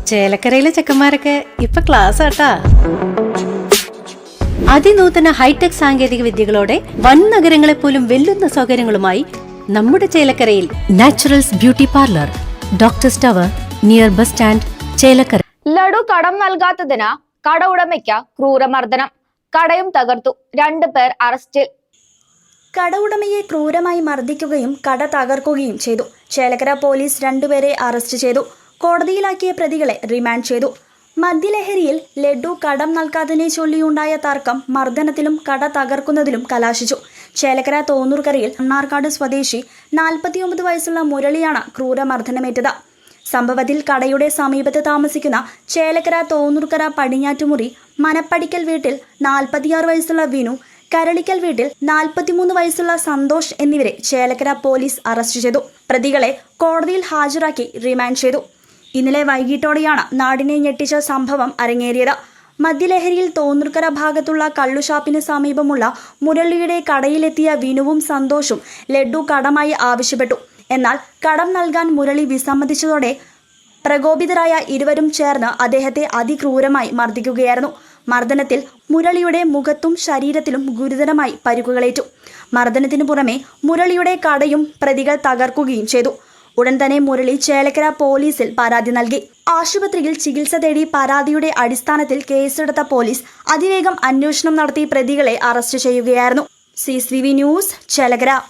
ചേലക്കരയിലെ ചെക്കന്മാരൊക്കെ ഇപ്പൊ ക്ലാസ് ആട്ടാ. അതിനൂതന ഹൈടെക് സാങ്കേതിക വിദ്യകളോടെ വൻ നഗരങ്ങളെ പോലും വെല്ലുന്ന സൗകര്യങ്ങളുമായി നമ്മുടെ ചേലക്കരയിൽ Naturals beauty parlour, doctors tower, near bus stand, Chelakkara. Laddu കടം നൽകാത്തതിന് കട ഉടമയ്ക്ക് ക്രൂരമർദ്ദനം, കടയും തകർത്തു, 2 പേർ അറസ്റ്റിൽ. കട ഉടമയെ ക്രൂരമായി മർദ്ദിക്കുകയും കട തകർക്കുകയും ചെയ്തു. ചേലക്കര പോലീസ് 2 പേരെ അറസ്റ്റ് ചെയ്തു. കോടതിയിലാക്കിയ പ്രതികളെ റിമാൻഡ് ചെയ്തു. മദ്യലഹരിയിൽ ലഡു കടം നൽകാതിനെ ചൊല്ലിയുണ്ടായ തർക്കം മർദ്ദനത്തിലും കട തകർക്കുന്നതിലും കലാശിച്ചു. ചേലക്കര തോന്നൂർക്കരയിൽ മണ്ണാർക്കാട് സ്വദേശി 49 വയസ്സുള്ള മുരളിയാണ് ക്രൂരമർദ്ദനമേറ്റത്. സംഭവത്തിൽ കടയുടെ സമീപത്ത് താമസിക്കുന്ന ചേലക്കര തോന്നൂർക്കര പടിഞ്ഞാറ്റുമുറി മനപ്പടിക്കൽ വീട്ടിൽ 46 വയസ്സുള്ള വിനു, കരളിക്കൽ വീട്ടിൽ 43 വയസ്സുള്ള സന്തോഷ് എന്നിവരെ ചേലക്കര പോലീസ് അറസ്റ്റ് ചെയ്തു. പ്രതികളെ കോടതിയിൽ ഹാജരാക്കി റിമാൻഡ് ചെയ്തു. ഇന്നലെ വൈകിട്ടോടെയാണ് നാടിനെ ഞെട്ടിച്ച സംഭവം അരങ്ങേറിയത്. മദ്യലഹരിയിൽ തോന്നൂർക്കര ഭാഗത്തുള്ള കള്ളുഷാപ്പിന് സമീപമുള്ള മുരളിയുടെ കടയിലെത്തിയ വിനുവും സന്തോഷും ലഡു കടമായി ആവശ്യപ്പെട്ടു. എന്നാൽ കടം നൽകാൻ മുരളി വിസമ്മതിച്ചതോടെ പ്രകോപിതരായ ഇരുവരും ചേർന്ന് അദ്ദേഹത്തെ അതിക്രൂരമായി മർദ്ദിക്കുകയായിരുന്നു. മർദ്ദനത്തിൽ മുരളിയുടെ മുഖത്തും ശരീരത്തിലും ഗുരുതരമായി പരിക്കുകളേറ്റു. മർദ്ദനത്തിനു പുറമെ മുരളിയുടെ കടയും പ്രതികൾ തകർക്കുകയും ചെയ്തു. ഉടൻ തന്നെ മുരളി ചേലക്കര പോലീസിൽ പരാതി നൽകി. ആശുപത്രിയിൽ ചികിത്സ തേടി പരാതിയുടെ അടിസ്ഥാനത്തിൽ കേസെടുത്ത പോലീസ് അതിവേഗം അന്വേഷണം നടത്തി പ്രതികളെ അറസ്റ്റ് ചെയ്യുകയായിരുന്നു. CCTV news, Chelakkara.